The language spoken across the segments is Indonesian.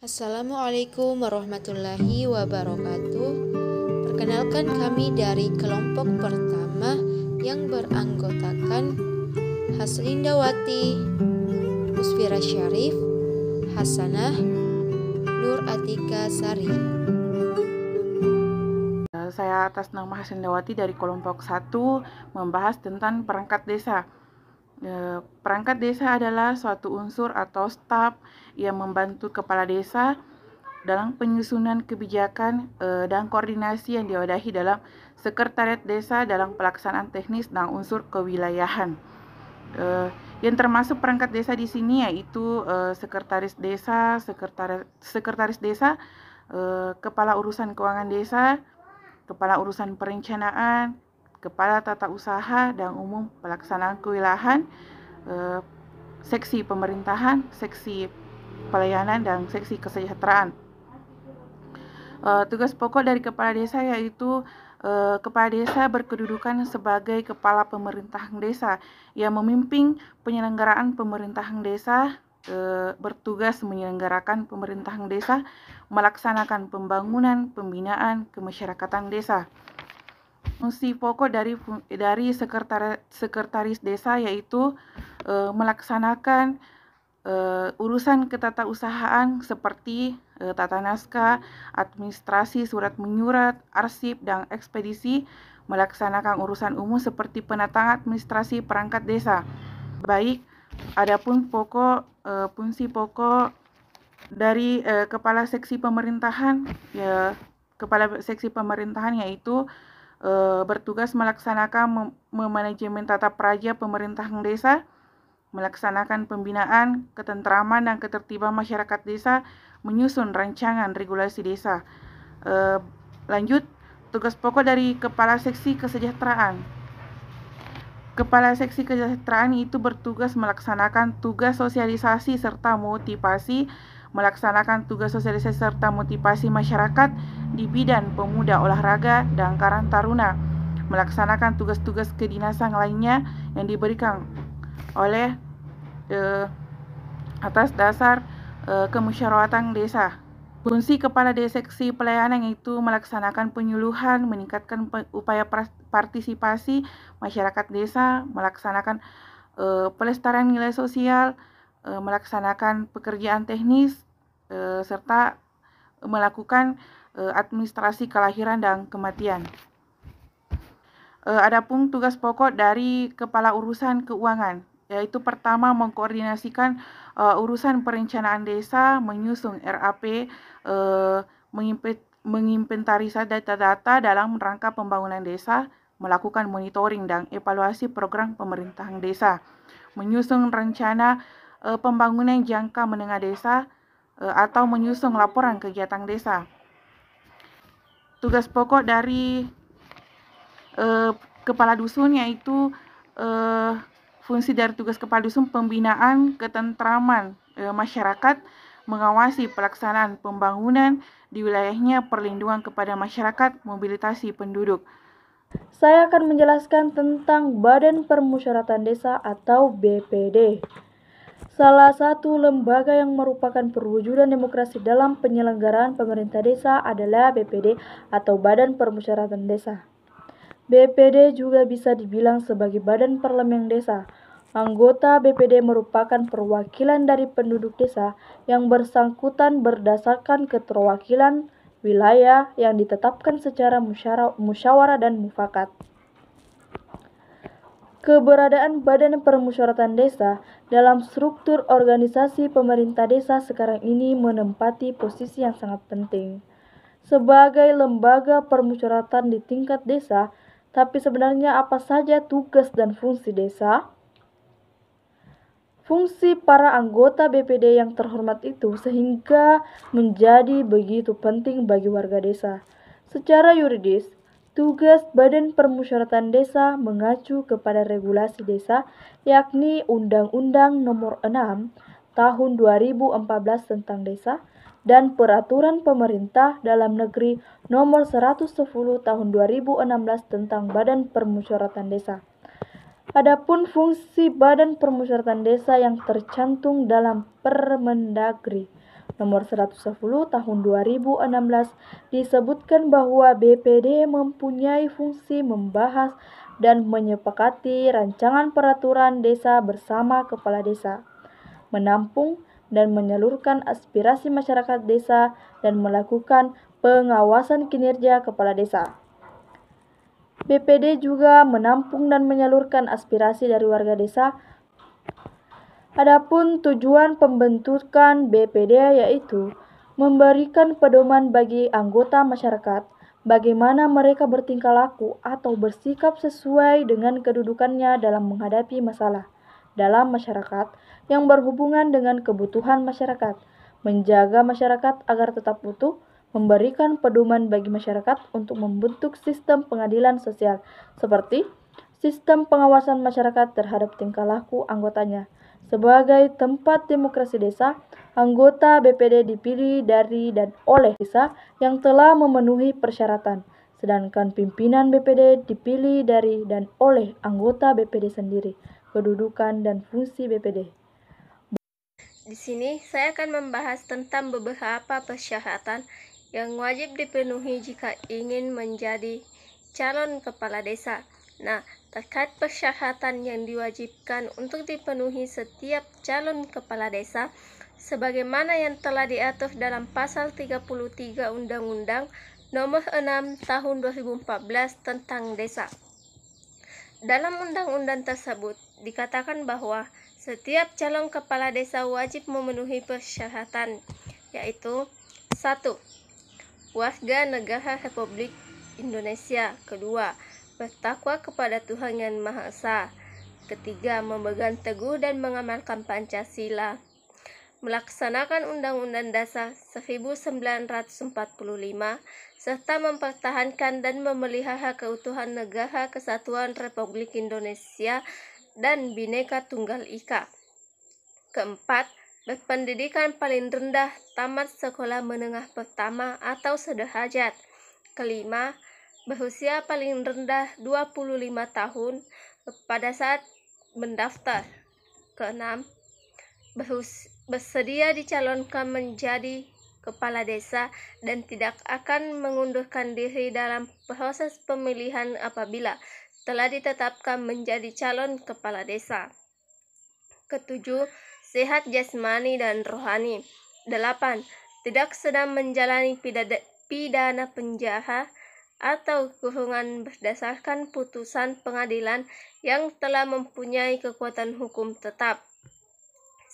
Assalamualaikum warahmatullahi wabarakatuh. Perkenalkan, kami dari kelompok pertama yang beranggotakan Haslindawati, Musfira Syarif, Hasanah, Nur Atika Sari. Saya atas nama Haslindawati dari kelompok 1 membahas tentang perangkat desa. Perangkat desa adalah suatu unsur atau staf yang membantu kepala desa dalam penyusunan kebijakan dan koordinasi yang diwadahi dalam sekretariat desa dalam pelaksanaan teknis dan unsur kewilayahan. Yang termasuk perangkat desa di sini yaitu sekretaris desa, kepala urusan keuangan desa, kepala urusan perencanaan, kepala tata usaha dan umum pelaksanaan kewilayahan, seksi pemerintahan, seksi pelayanan, dan seksi kesejahteraan. Tugas pokok dari kepala desa yaitu kepala desa berkedudukan sebagai kepala pemerintahan desa yang memimpin penyelenggaraan pemerintahan desa, bertugas menyelenggarakan pemerintahan desa, melaksanakan pembangunan, pembinaan, kemasyarakatan desa. Fungsi pokok dari sekretaris desa yaitu melaksanakan urusan ketatausahaan seperti tata naskah, administrasi, surat menyurat, arsip, dan ekspedisi, melaksanakan urusan umum seperti penataan administrasi perangkat desa. Baik, adapun fungsi pokok dari kepala seksi pemerintahan, kepala seksi pemerintahan yaitu bertugas melaksanakan manajemen tata praja pemerintahan desa, melaksanakan pembinaan, ketentraman, dan ketertiban masyarakat desa, menyusun rancangan regulasi desa. Lanjut, tugas pokok dari kepala seksi kesejahteraan. Kepala seksi kesejahteraan itu bertugas melaksanakan tugas sosialisasi serta motivasi, masyarakat di bidang pemuda, olahraga, dan karang taruna, melaksanakan tugas-tugas kedinasan lainnya yang diberikan oleh atas dasar kemusyawaratan desa. Fungsi kepala seksi pelayanan itu melaksanakan penyuluhan, meningkatkan upaya partisipasi masyarakat desa, melaksanakan pelestarian nilai sosial, melaksanakan pekerjaan teknis, serta melakukan administrasi kelahiran dan kematian. Adapun tugas pokok dari kepala urusan keuangan, yaitu pertama mengkoordinasikan urusan perencanaan desa, menyusun RAP, menginventarisasi data-data dalam rangka pembangunan desa, melakukan monitoring dan evaluasi program pemerintahan desa, menyusun rencana pembangunan jangka menengah desa, atau menyusun laporan kegiatan desa. Tugas pokok dari kepala dusun yaitu fungsi dari tugas kepala dusun pembinaan ketentraman masyarakat, mengawasi pelaksanaan pembangunan di wilayahnya, perlindungan kepada masyarakat, mobilisasi penduduk. Saya akan menjelaskan tentang Badan Permusyawaratan Desa atau BPD. Salah satu lembaga yang merupakan perwujudan demokrasi dalam penyelenggaraan pemerintah desa adalah BPD atau Badan Permusyawaratan Desa. BPD juga bisa dibilang sebagai badan parlemen desa. Anggota BPD merupakan perwakilan dari penduduk desa yang bersangkutan berdasarkan keterwakilan wilayah yang ditetapkan secara musyawarah dan mufakat. Keberadaan Badan Permusyawaratan Desa dalam struktur organisasi pemerintah desa sekarang ini menempati posisi yang sangat penting. Sebagai lembaga permusyawaratan di tingkat desa, tapi sebenarnya apa saja tugas dan fungsi desa? Fungsi para anggota BPD yang terhormat itu sehingga menjadi begitu penting bagi warga desa. Secara yuridis, tugas Badan Permusyawaratan Desa mengacu kepada regulasi desa, yakni Undang-Undang Nomor 6 Tahun 2014 tentang Desa dan Peraturan Pemerintah Dalam Negeri Nomor 110 Tahun 2016 tentang Badan Permusyawaratan Desa. Adapun fungsi Badan Permusyawaratan Desa yang tercantum dalam Permendagri Nomor 110 Tahun 2016 disebutkan bahwa BPD mempunyai fungsi membahas dan menyepakati rancangan peraturan desa bersama kepala desa, menampung dan menyalurkan aspirasi masyarakat desa, dan melakukan pengawasan kinerja kepala desa. BPD juga menampung dan menyalurkan aspirasi dari warga desa. Adapun tujuan pembentukan BPD yaitu memberikan pedoman bagi anggota masyarakat bagaimana mereka bertingkah laku atau bersikap sesuai dengan kedudukannya dalam menghadapi masalah dalam masyarakat yang berhubungan dengan kebutuhan masyarakat, menjaga masyarakat agar tetap utuh, memberikan pedoman bagi masyarakat untuk membentuk sistem pengadilan sosial seperti sistem pengawasan masyarakat terhadap tingkah laku anggotanya. Sebagai tempat demokrasi desa, anggota BPD dipilih dari dan oleh desa yang telah memenuhi persyaratan, sedangkan pimpinan BPD dipilih dari dan oleh anggota BPD sendiri. Kedudukan dan fungsi BPD. Di sini saya akan membahas tentang beberapa persyaratan yang wajib dipenuhi jika ingin menjadi calon kepala desa. Nah, terkait persyaratan yang diwajibkan untuk dipenuhi setiap calon kepala desa, sebagaimana yang telah diatur dalam pasal 33 Undang-Undang Nomor 6 Tahun 2014 tentang Desa. Dalam undang-undang tersebut dikatakan bahwa setiap calon kepala desa wajib memenuhi persyaratan, yaitu 1. Warga negara Republik Indonesia. 2. Bertakwa kepada Tuhan Yang Maha Esa. 3. Memegang teguh dan mengamalkan Pancasila. Melaksanakan Undang-Undang Dasar 1945 serta mempertahankan dan memelihara keutuhan Negara Kesatuan Republik Indonesia dan Bhinneka Tunggal Ika. 4. Berpendidikan paling rendah tamat sekolah menengah pertama atau sederajat. 5. Berusia paling rendah 25 tahun pada saat mendaftar. 6. Bersedia dicalonkan menjadi kepala desa dan tidak akan mengundurkan diri dalam proses pemilihan apabila telah ditetapkan menjadi calon kepala desa. 7. Sehat jasmani dan rohani. 8. Tidak sedang menjalani pidana penjara atau kurungan berdasarkan putusan pengadilan yang telah mempunyai kekuatan hukum tetap.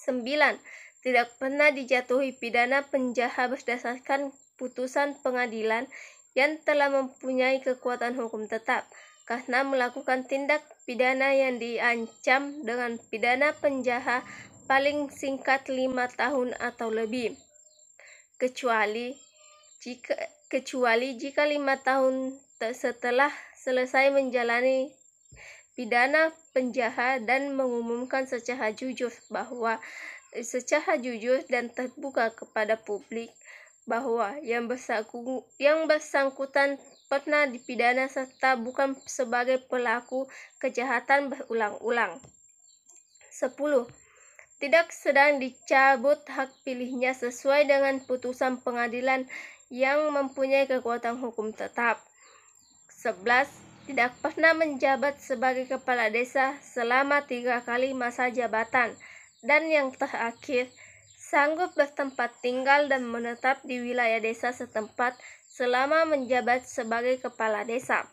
9. Tidak pernah dijatuhi pidana penjara berdasarkan putusan pengadilan yang telah mempunyai kekuatan hukum tetap karena melakukan tindak pidana yang diancam dengan pidana penjara paling singkat 5 tahun atau lebih, kecuali jika 5 tahun setelah selesai menjalani pidana penjara dan mengumumkan secara jujur dan terbuka kepada publik bahwa yang bersangkutan pernah dipidana serta bukan sebagai pelaku kejahatan berulang-ulang. 10. Tidak sedang dicabut hak pilihnya sesuai dengan putusan pengadilan yang mempunyai kekuatan hukum tetap. 11. Tidak pernah menjabat sebagai kepala desa selama 3 kali masa jabatan. Dan yang terakhir, sanggup bertempat tinggal dan menetap di wilayah desa setempat selama menjabat sebagai kepala desa.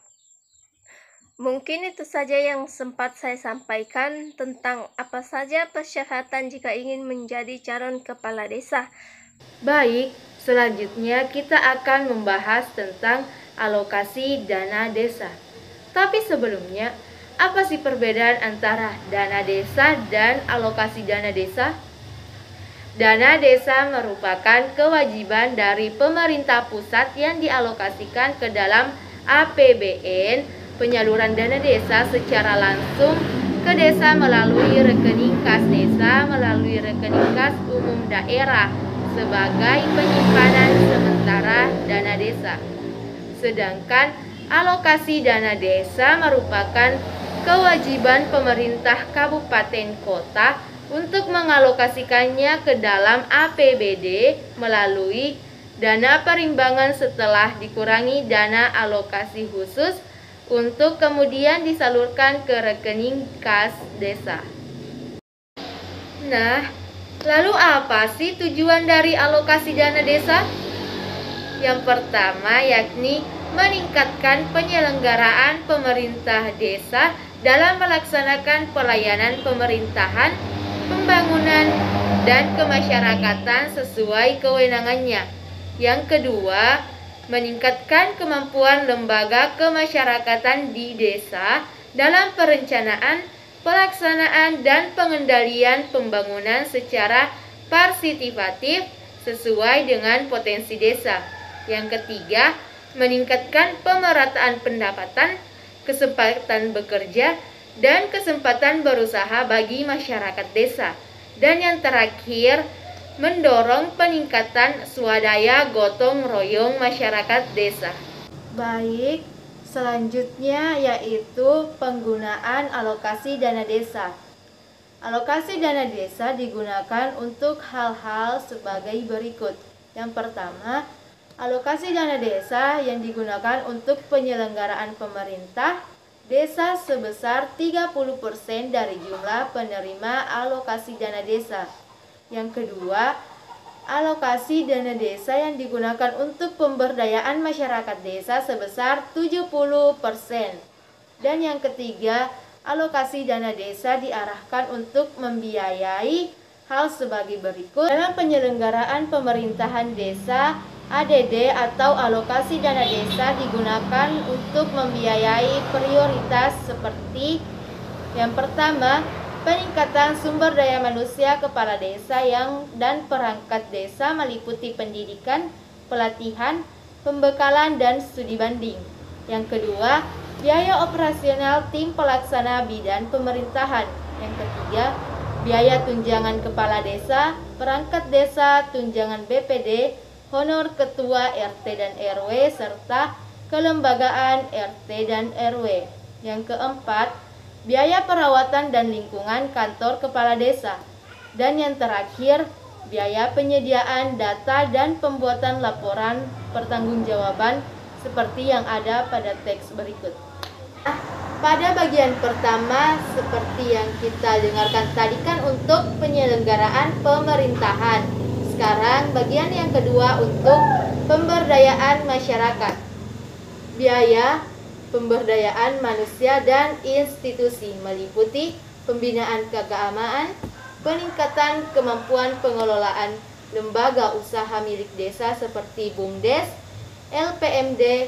Mungkin itu saja yang sempat saya sampaikan tentang apa saja persyaratan jika ingin menjadi calon kepala desa. Baik, selanjutnya kita akan membahas tentang alokasi dana desa. Tapi sebelumnya, apa sih perbedaan antara dana desa dan alokasi dana desa? Dana desa merupakan kewajiban dari pemerintah pusat yang dialokasikan ke dalam APBN, penyaluran dana desa secara langsung ke desa melalui rekening kas desa, melalui rekening kas umum daerah sebagai penyimpanan sementara dana desa. Sedangkan alokasi dana desa merupakan kewajiban pemerintah kabupaten kota untuk mengalokasikannya ke dalam APBD melalui dana perimbangan setelah dikurangi dana alokasi khusus untuk kemudian disalurkan ke rekening kas desa. Nah, lalu apa sih tujuan dari alokasi dana desa? Yang pertama yakni meningkatkan penyelenggaraan pemerintah desa dalam melaksanakan pelayanan pemerintahan, pembangunan, dan kemasyarakatan sesuai kewenangannya. Yang kedua, meningkatkan kemampuan lembaga kemasyarakatan di desa dalam perencanaan, pelaksanaan, dan pengendalian pembangunan secara partisipatif sesuai dengan potensi desa. Yang ketiga, meningkatkan pemerataan pendapatan, kesempatan bekerja, dan kesempatan berusaha bagi masyarakat desa. Dan yang terakhir, mendorong peningkatan swadaya gotong royong masyarakat desa. Baik, selanjutnya yaitu penggunaan alokasi dana desa. Alokasi dana desa digunakan untuk hal-hal sebagai berikut. Yang pertama, alokasi dana desa yang digunakan untuk penyelenggaraan pemerintah desa sebesar 30% dari jumlah penerima alokasi dana desa. Yang kedua, alokasi dana desa yang digunakan untuk pemberdayaan masyarakat desa sebesar 70%. Dan yang ketiga, alokasi dana desa diarahkan untuk membiayai hal sebagai berikut. Dalam penyelenggaraan pemerintahan desa, ADD atau alokasi dana desa digunakan untuk membiayai prioritas seperti yang pertama, peningkatan sumber daya manusia kepala desa dan perangkat desa meliputi pendidikan, pelatihan, pembekalan, dan studi banding. Yang kedua, biaya operasional tim pelaksana bidang pemerintahan. Yang ketiga, biaya tunjangan kepala desa, perangkat desa, tunjangan BPD, honor ketua RT dan RW, serta kelembagaan RT dan RW. Yang keempat, biaya perawatan dan lingkungan kantor kepala desa. Dan yang terakhir, biaya penyediaan data dan pembuatan laporan pertanggungjawaban seperti yang ada pada teks berikut. Pada bagian pertama, seperti yang kita dengarkan tadi kan untuk penyelenggaraan pemerintahan. Sekarang bagian yang kedua untuk pemberdayaan masyarakat. Biaya pemberdayaan manusia dan institusi meliputi pembinaan keagamaan, peningkatan kemampuan pengelolaan lembaga usaha milik desa seperti BUMDes, LPMD,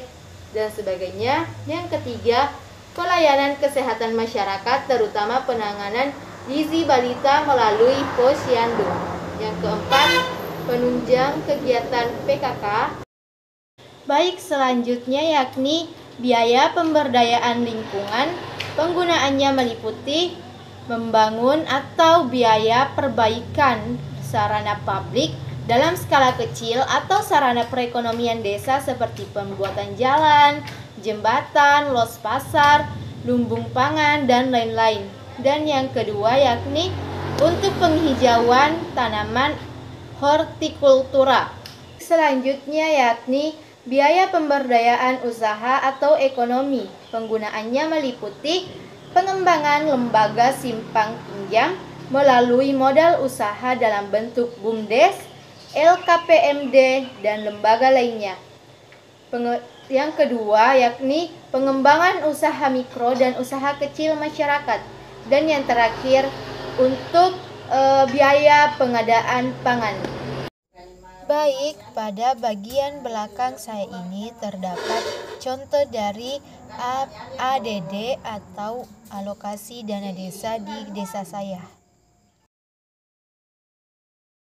dan sebagainya. Yang ketiga, pelayanan kesehatan masyarakat terutama penanganan gizi balita melalui posyandu. Yang keempat, penunjang kegiatan PKK. Baik, selanjutnya yakni biaya pemberdayaan lingkungan. Penggunaannya meliputi membangun atau biaya perbaikan sarana publik dalam skala kecil atau sarana perekonomian desa seperti pembuatan jalan, jembatan, los pasar, lumbung pangan, dan lain-lain. Dan yang kedua yakni untuk penghijauan tanaman hortikultura. Selanjutnya yakni biaya pemberdayaan usaha atau ekonomi. Penggunaannya meliputi pengembangan lembaga simpan pinjam melalui modal usaha dalam bentuk BUMDes, LKPMD, dan lembaga lainnya. Yang kedua yakni pengembangan usaha mikro dan usaha kecil masyarakat. Dan yang terakhir untuk biaya pengadaan pangan. Baik, pada bagian belakang saya ini terdapat contoh dari ADD atau alokasi dana desa di desa saya.